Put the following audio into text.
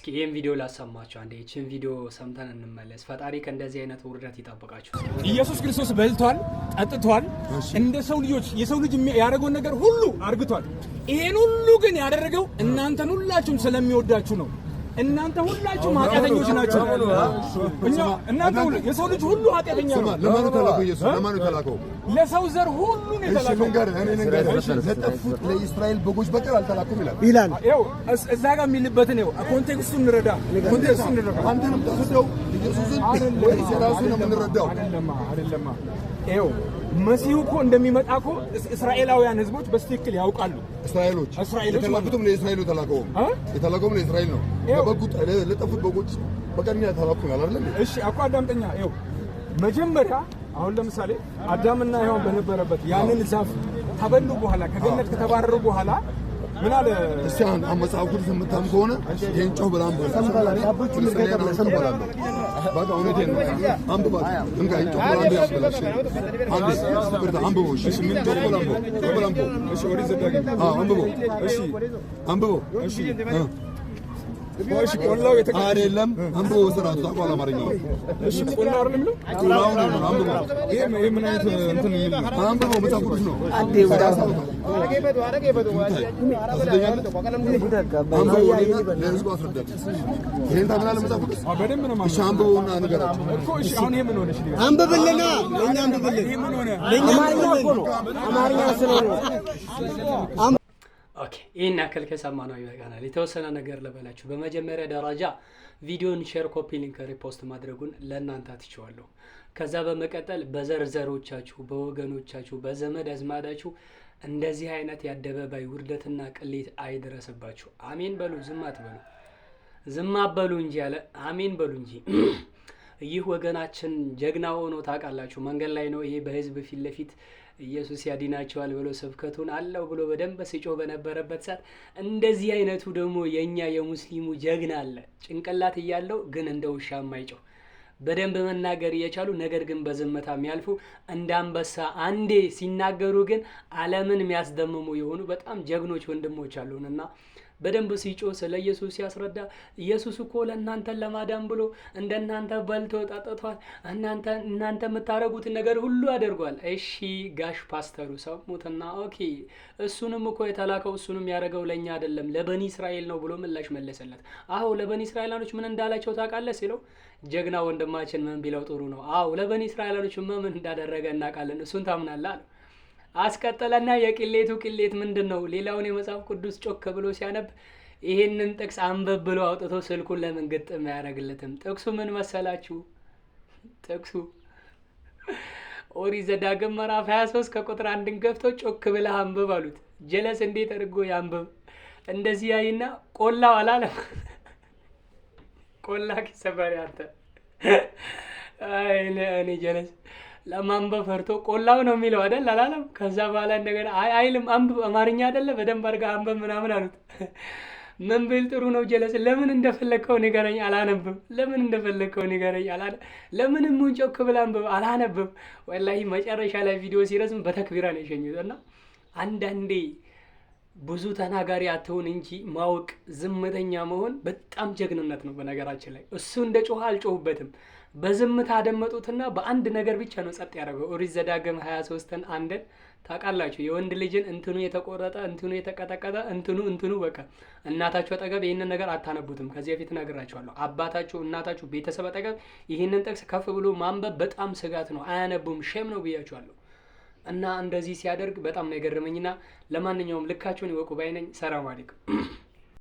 ይሄን ቪዲዮ ላሰማችሁ አንዴ እቺን ቪዲዮ ሰምተን እንመለስ። ፈጣሪ ከእንደዚህ አይነት ውርደት ይጠብቃችሁ። ኢየሱስ ክርስቶስ በልቷል፣ ጠጥቷል፣ እንደ ሰው ልጆች የሰው ልጅ ያደረገውን ነገር ሁሉ አርግቷል። ይሄን ሁሉ ግን ያደረገው እናንተን ሁላችሁም ስለሚወዳችሁ ነው። እናንተ ሁላችሁም ኃጢአተኞች ናችሁ። እናንተ ሁሉ የሰው ልጅ ሁሉ ኃጢአተኛ ነው። ለማን ተላከው? ኢየሱስ ለማን ተላከው? ለሰው ዘር ሁሉ ነው የተላከው። ለጠፉት ለእስራኤል በጎች በቀር አልተላኩም ይላል። ይኸው እዛ ጋር የሚልበትን ይኸው ኮንቴክስቱን እንረዳ። ኮንቴክስቱን እንረዳ። አንተንም ተሰደው ኢየሱስን ወይስ ራሱን ነው የምንረዳው? አይደለም። ይኸው መሲሁ እኮ እንደሚመጣ እኮ እስራኤላውያን ህዝቦች በትክክል ያውቃሉ። እስራኤሎች የተላኩትም ለእስራኤል የተላከውም ለእስራኤል ነው። ለበጉት ለጠፉት በጎች በቀን ተላኩ አይደል? እሺ አቋ አዳምጠኛ። ይኸው መጀመሪያ አሁን ለምሳሌ አዳምና ሔዋን በነበረበት ያንን ዛፍ ተበሉ በኋላ ከገነት ከተባረሩ በኋላ ምን አለ? እስቲ መጽሐፍ ቅዱስ የምታም ከሆነ ይሄን ጮህ ብላም ሰምባላ ባጋ እውነቴን ነው። አንብባት እንጋ ይጮህ ብላም ያስበላሽ አንዴ ብርታ አንብቦ እሺ ምን ጮህ ብላም እሺ ወዲ ዘጋጊ አንብቦ እሺ አንብቦ እሺ ቆላው አይደለም አንብቦ ወሰራቱ ታቋላ ማረኛ እሺ ቆላው አይደለም ነው ቆላው ነው አንብቦ ይሄ ምን አይነት እንትን ነው አንብቦ መጽሐፍ ቅዱስ ነው አንዴ ወዳሳ አረገበቱ ይሄን ታምናለ መጽሐፍ ቅዱስ በደንብ ነው ማለት አንብቦና ንገራችሁ እኮ እሺ አሁን ይሄ ምን ሆነሽ አንብብልና ለኛ አንብብልን ይሄ ምን ሆነ ለኛ ነው አማርኛ ስለሆነ ኦኬ ይሄን ያክል ከሰማነው ይበቃናል። የተወሰነ ነገር ልበላችሁ። በመጀመሪያ ደረጃ ቪዲዮን ሼር፣ ኮፒ ሊንክ፣ ሪፖስት ማድረጉን ለእናንተ አትችዋለሁ። ከዛ በመቀጠል በዘርዘሮቻችሁ፣ በወገኖቻችሁ፣ በዘመድ አዝማዳችሁ እንደዚህ አይነት የአደባባይ ውርደትና ቅሌት አይድረስባችሁ። አሜን በሉ። ዝም አትበሉ። ዝም አትበሉ እንጂ አለ አሜን በሉ እንጂ። ይህ ወገናችን ጀግና ሆኖ ታውቃላችሁ። መንገድ ላይ ነው ይሄ በህዝብ ፊት ለፊት ኢየሱስ ያድናቸዋል ብሎ ስብከቱን አለው ብሎ በደንብ ሲጮህ በነበረበት ሰዓት እንደዚህ አይነቱ ደግሞ የኛ የሙስሊሙ ጀግና አለ። ጭንቅላት እያለው ግን እንደ ውሻ የማይጮህ በደንብ መናገር እየቻሉ ነገር ግን በዝምታ የሚያልፉ እንደ አንበሳ አንዴ ሲናገሩ ግን ዓለምን የሚያስደምሙ የሆኑ በጣም ጀግኖች ወንድሞች አሉንና በደንብ ሲጮህ ስለ ኢየሱስ ሲያስረዳ ኢየሱስ እኮ ለእናንተን ለማዳን ብሎ እንደናንተ በልቶ ጠጥቷል፣ እናንተ የምታረጉትን ነገር ሁሉ አድርጓል። እሺ ጋሽ ፓስተሩ ሰሙትና ኦኬ እሱንም እኮ የተላከው እሱንም ያደረገው ለኛ አይደለም ለበኒ እስራኤል ነው ብሎ ምላሽ መለሰለት። አዎ ለበኒ እስራኤላኖች ምን እንዳላቸው ታውቃለህ ሲለው ጀግና ወንድማችን ምን ቢለው ጥሩ ነው። አዎ ለበኒ እስራኤላኖች ምን እንዳደረገ እናውቃለን፣ እሱን ታምናለህ አለ። አስቀጠለና የቅሌቱ ቅሌት ምንድነው? ሌላውን የመጽሐፍ ቅዱስ ጮክ ብሎ ሲያነብ ይሄንን ጥቅስ አንበብ ብሎ አውጥቶ ስልኩን ለምን ግጥም ያደርግለትም? ጥቅሱ ምን መሰላችሁ? ጥቅሱ ኦሪት ዘዳግም ምዕራፍ 23 ከቁጥር 1 ገብቶ ጮክ ብለህ አንብብ አሉት። ጀለስ እንዴት አድርጎ ያንብብ? እንደዚህ ያይና ቆላው አላለም። ቆላ ከሰበረ አንተ እኔ ጀለስ ለማንበብ ፈርቶ ቆላው ነው የሚለው አይደል አላለም። ከዛ በኋላ እንደገና አይልም አንብብ አማርኛ አይደለ በደንብ አድርጋ አንብብ ምናምን አሉት። ምን ብል ጥሩ ነው ጀለስ? ለምን እንደፈለከው ንገረኝ አላነብም። ለምን እንደፈለከው ንገረኝ ለምን ምን ጮክ ብለህ አንብብ አላነብም። ወላሂ መጨረሻ ላይ ቪዲዮ ሲረዝም በተክቢራ ነው የሸኙት። እና አንዳንዴ ብዙ ተናጋሪ አትሁን እንጂ ማወቅ ዝምተኛ መሆን በጣም ጀግንነት ነው። በነገራችን ላይ እሱ እንደ ጮህ አልጮህበትም። በዝምታ አደመጡትና በአንድ ነገር ብቻ ነው ጸጥ ያደረገው። ኦሪት ዘዳግም 23ን አንደን ታውቃላችሁ። የወንድ ልጅን እንትኑ የተቆረጠ እንትኑ የተቀጠቀጠ እንትኑ በቃ እናታችሁ አጠገብ ይህንን ነገር አታነቡትም። ከዚህ በፊት ነግራችኋለሁ። አባታችሁ እናታችሁ ቤተሰብ አጠገብ ይህንን ጥቅስ ከፍ ብሎ ማንበብ በጣም ስጋት ነው። አያነቡም። ሼም ነው ብያችኋለሁ። እና እንደዚህ ሲያደርግ በጣም ነው የገረመኝና ለማንኛውም ልካችሁን ይወቁ ባይነኝ። ሰላም አለይኩም።